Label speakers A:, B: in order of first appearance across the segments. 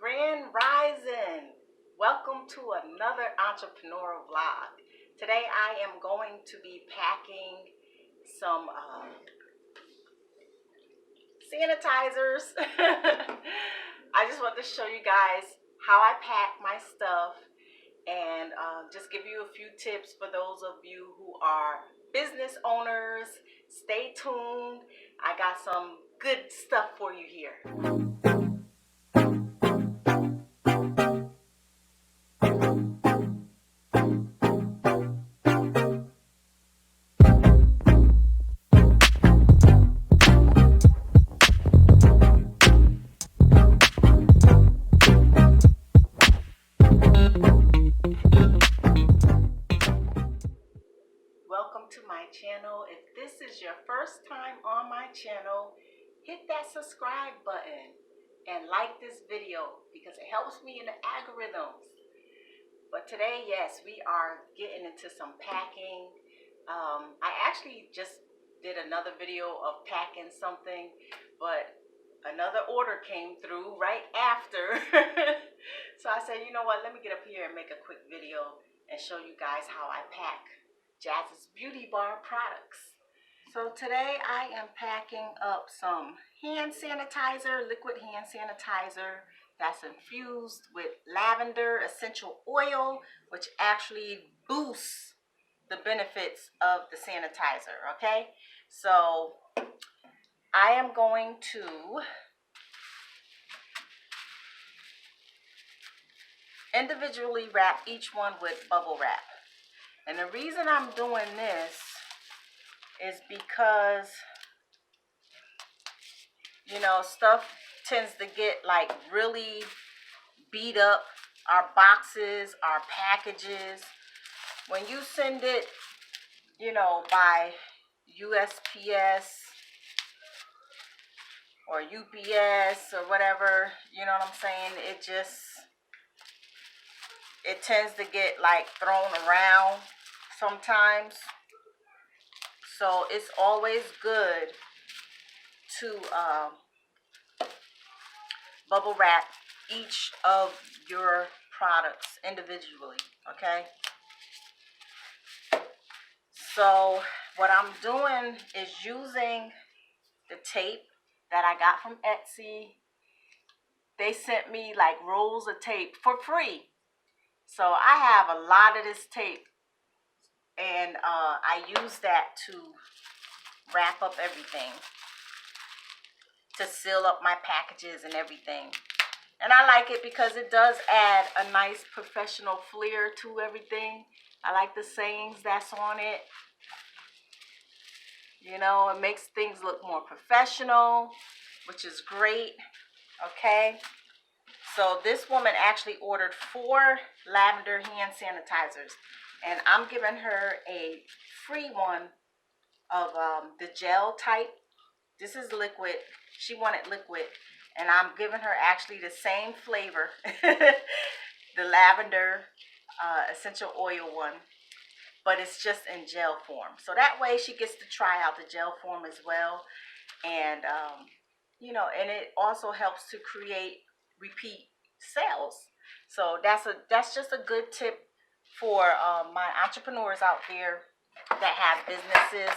A: Grand Rising. Welcome to another entrepreneurial vlog. Today I am going to be packing some sanitizers. I just want to show you guys how I pack my stuff and just give you a few tips for those of you who are business owners. Stay tuned. I got some good stuff for you here. Welcome to my channel. If this is your first time on my channel, hit that subscribe button and like this video because it helps me in the algorithms. But today, yes, we are getting into some packing. I actually just did another video of packing something, but another order came through right after. So I said, you know what, let me get up here and make a quick video and show you guys how I pack Jazz's Beauty Bar products. So today I am packing up some hand sanitizer, liquid hand sanitizer that's infused with lavender essential oil, which actually boosts the benefits of the sanitizer, okay? So I am going to individually wrap each one with bubble wrap. And the reason I'm doing this is because, you know, stuff tends to get like really beat up. Our boxes, our packages, when you send it, you know, by USPS or UPS or whatever, you know what I'm saying, it tends to get like thrown around sometimes. So it's always good to bubble wrap each of your products individually, okay? So what I'm doing is using the tape that I got from Etsy. They sent me like rolls of tape for free. So I have a lot of this tape, and I use that to wrap up everything, to seal up my packages and everything. And I like it because it does add a nice professional flair to everything. I like the sayings that's on it. You know, it makes things look more professional, which is great, okay? So this woman actually ordered 4 lavender hand sanitizers, and I'm giving her a free one of the gel type. This is liquid. She wanted liquid, and I'm giving her actually the same flavor, the lavender essential oil one, but it's just in gel form. So that way she gets to try out the gel form as well. And, you know, and it also helps to create repeat sales. So that's just a good tip for my entrepreneurs out there that have businesses.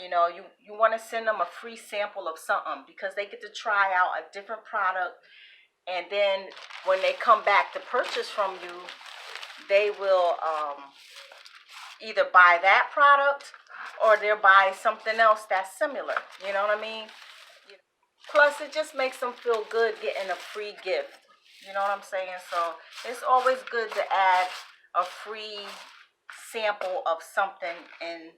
A: You know, you want to send them a free sample of something because they get to try out a different product. And then when they come back to purchase from you, they will either buy that product or they'll buy something else that's similar. You know what I mean? Plus, it just makes them feel good getting a free gift. You know what I'm saying? So it's always good to add a free sample of something in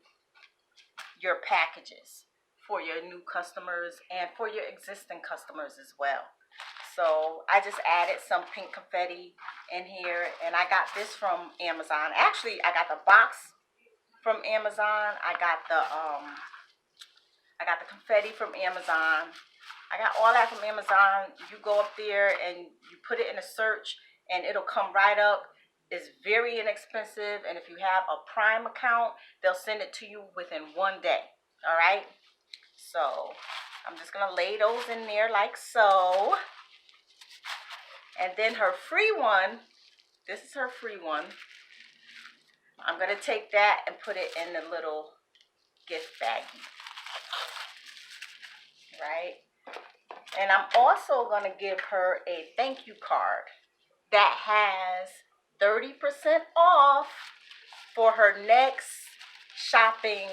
A: your packages for your new customers and for your existing customers as well. So I just added some pink confetti in here, and I got this from Amazon. Actually, I got the box from Amazon. I got the confetti from Amazon. I got all that from Amazon. You go up there and you put it in a search and it'll come right up. It's very inexpensive, and if you have a Prime account, they'll send it to you within 1 day. All right? So I'm just gonna lay those in there like so. And then her free one, this is her free one. I'm going to take that and put it in the little gift baggie. Right? And I'm also going to give her a thank you card that has 30% off for her next shopping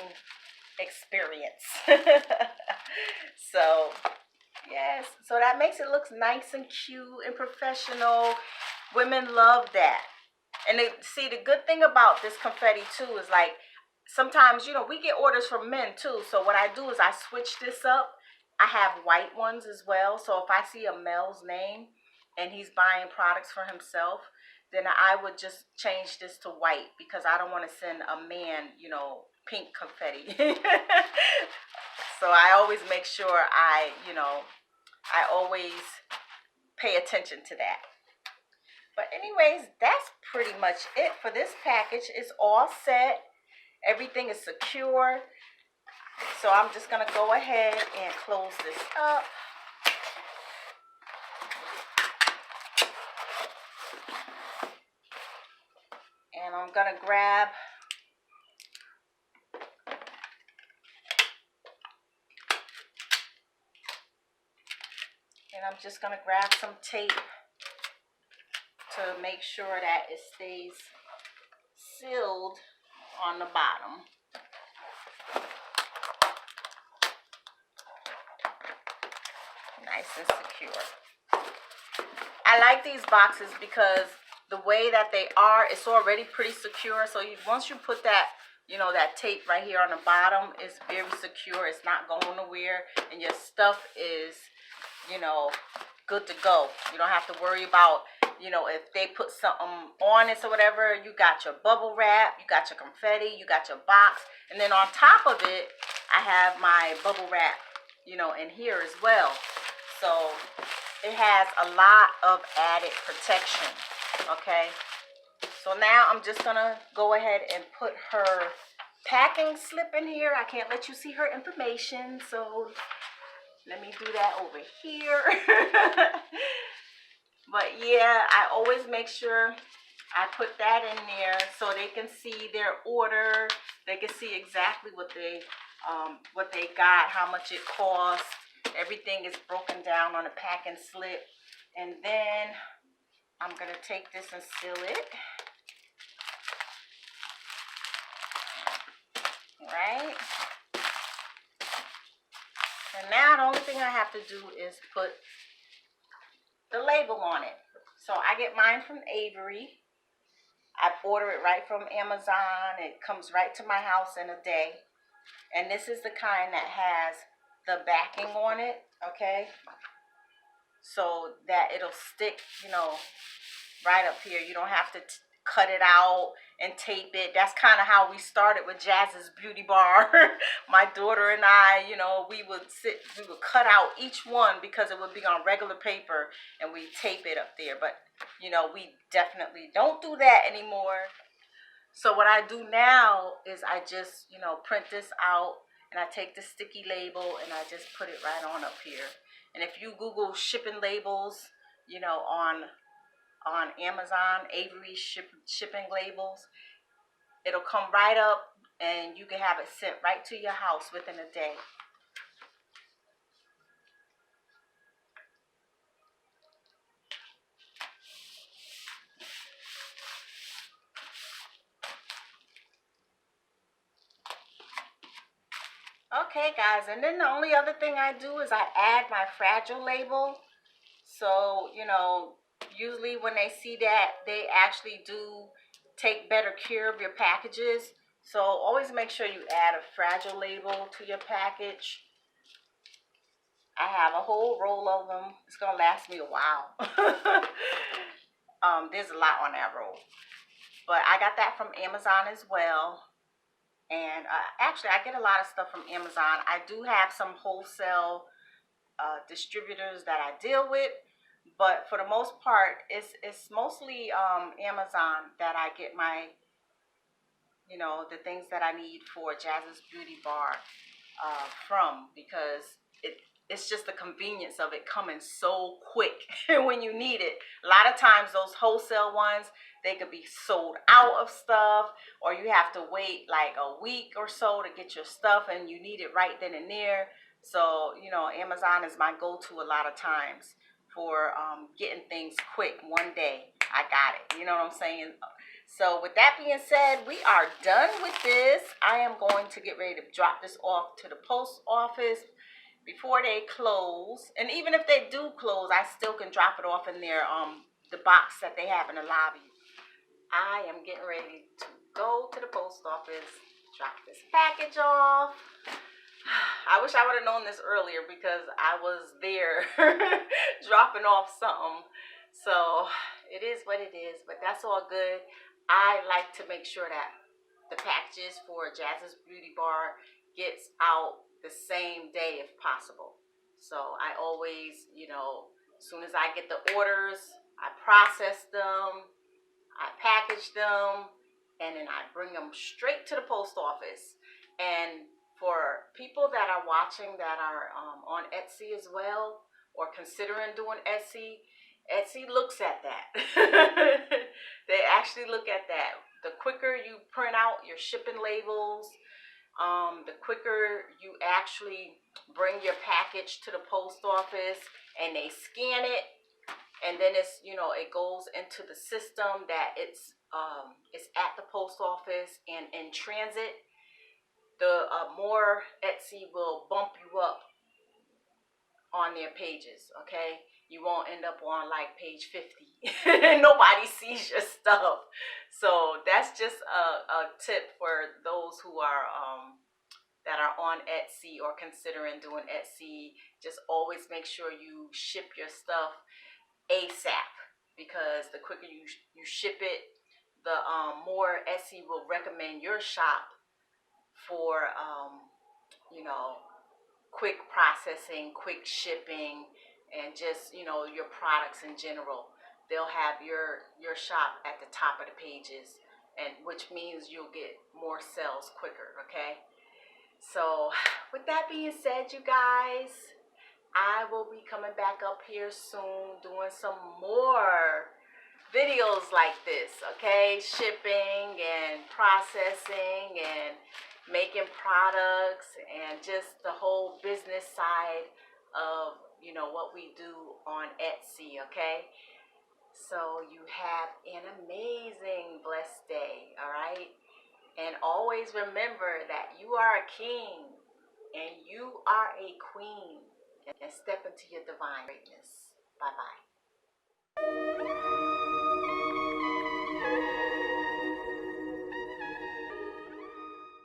A: experience. So, yes. So that makes it look nice and cute and professional. Women love that. And see, the good thing about this confetti too is like, sometimes, we get orders from men too. So what I do is I switch this up. I have white ones as well. So if I see a male's name and he's buying products for himself, then I would just change this to white, because I don't want to send a man, pink confetti. So I always make sure I always pay attention to that. But anyways, that's pretty much it for this package. It's all set. Everything is secure. So I'm just going to go ahead and close this up. And I'm going to grab some tape to make sure that it stays sealed on the bottom. Nice and secure. I like these boxes because the way that they are, it's already pretty secure. So once you put that, that tape right here on the bottom, it's very secure. It's not going nowhere, and your stuff is, good to go. You don't have to worry about, if they put something on it or whatever. You got your bubble wrap, you got your confetti, you got your box, and then on top of it, I have my bubble wrap, in here as well. So it has a lot of added protection, okay? So now I'm just gonna go ahead and put her packing slip in here. I can't let you see her information, so let me do that over here. But yeah, I always make sure I put that in there so they can see their order. They can see exactly what they got, how much it costs. Everything is broken down on a packing slip. And then I'm going to take this and seal it. Right? And now the only thing I have to do is put the label on it. So I get mine from Avery. I order it right from Amazon. It comes right to my house in a day. And this is the kind that has the backing on it, okay? So that it'll stick, right up here. You don't have to cut it out and tape it. That's kind of how we started with Jazz's Beauty Bar. My daughter and I, we would cut out each one because it would be on regular paper, and we tape it up there. But, we definitely don't do that anymore. So what I do now is I just, print this out, and I take the sticky label and I just put it right on up here. And if you Google shipping labels, on Amazon, Avery shipping labels, it'll come right up, and you can have it sent right to your house within a day. Okay, guys, and then the only other thing I do is I add my fragile label. So, usually when they see that, they actually do take better care of your packages. So always make sure you add a fragile label to your package. I have a whole roll of them. It's going to last me a while. There's a lot on that roll. But I got that from Amazon as well. And actually, I get a lot of stuff from Amazon. I do have some wholesale distributors that I deal with. But for the most part, it's mostly Amazon that I get my, the things that I need for Jazz's Beauty Bar from, because it's just the convenience of it coming so quick when you need it. A lot of times those wholesale ones, they could be sold out of stuff, or you have to wait like a week or so to get your stuff and you need it right then and there. So, you know, Amazon is my go-to a lot of times for getting things quick. One day I got it, you know what I'm saying? So with that being said, we are done with this. I am going to get ready to drop this off to the post office before they close. And even if they do close, I still can drop it off in their the box that they have in the lobby. I am getting ready to go to the post office, drop this package off. I wish I would have known this earlier because I was there dropping off something. So it is what it is, but that's all good. I like to make sure that the packages for Jazz's Beauty Bar gets out the same day if possible. So I always, you know, as soon as I get the orders, I process them, I package them, and then I bring them straight to the post office. And for people that are watching that are on Etsy as well, or considering doing Etsy, Etsy looks at that. They actually look at that. The quicker you print out your shipping labels, the quicker you actually bring your package to the post office and they scan it, and then it's, you know, it goes into the system that it's at the post office and in transit, the more Etsy will bump you up on their pages. Okay, you won't end up on like page 50. Nobody sees your stuff. So that's just a tip for those who are that are on Etsy or considering doing Etsy. Just always make sure you ship your stuff ASAP, because the quicker you ship it, the more Etsy will recommend your shop for you know, quick processing, quick shipping, and just, you know, your products in general. They'll have your shop at the top of the pages, and which means you'll get more sales quicker. Okay, so with that being said, you guys, I will be coming back up here soon doing some more videos like this, okay? Shipping and processing and making products and just the whole business side of, you know, what we do on Etsy, okay? So you have an amazing, blessed day, all right? And always remember that you are a king and you are a queen, and step into your divine greatness. Bye-bye.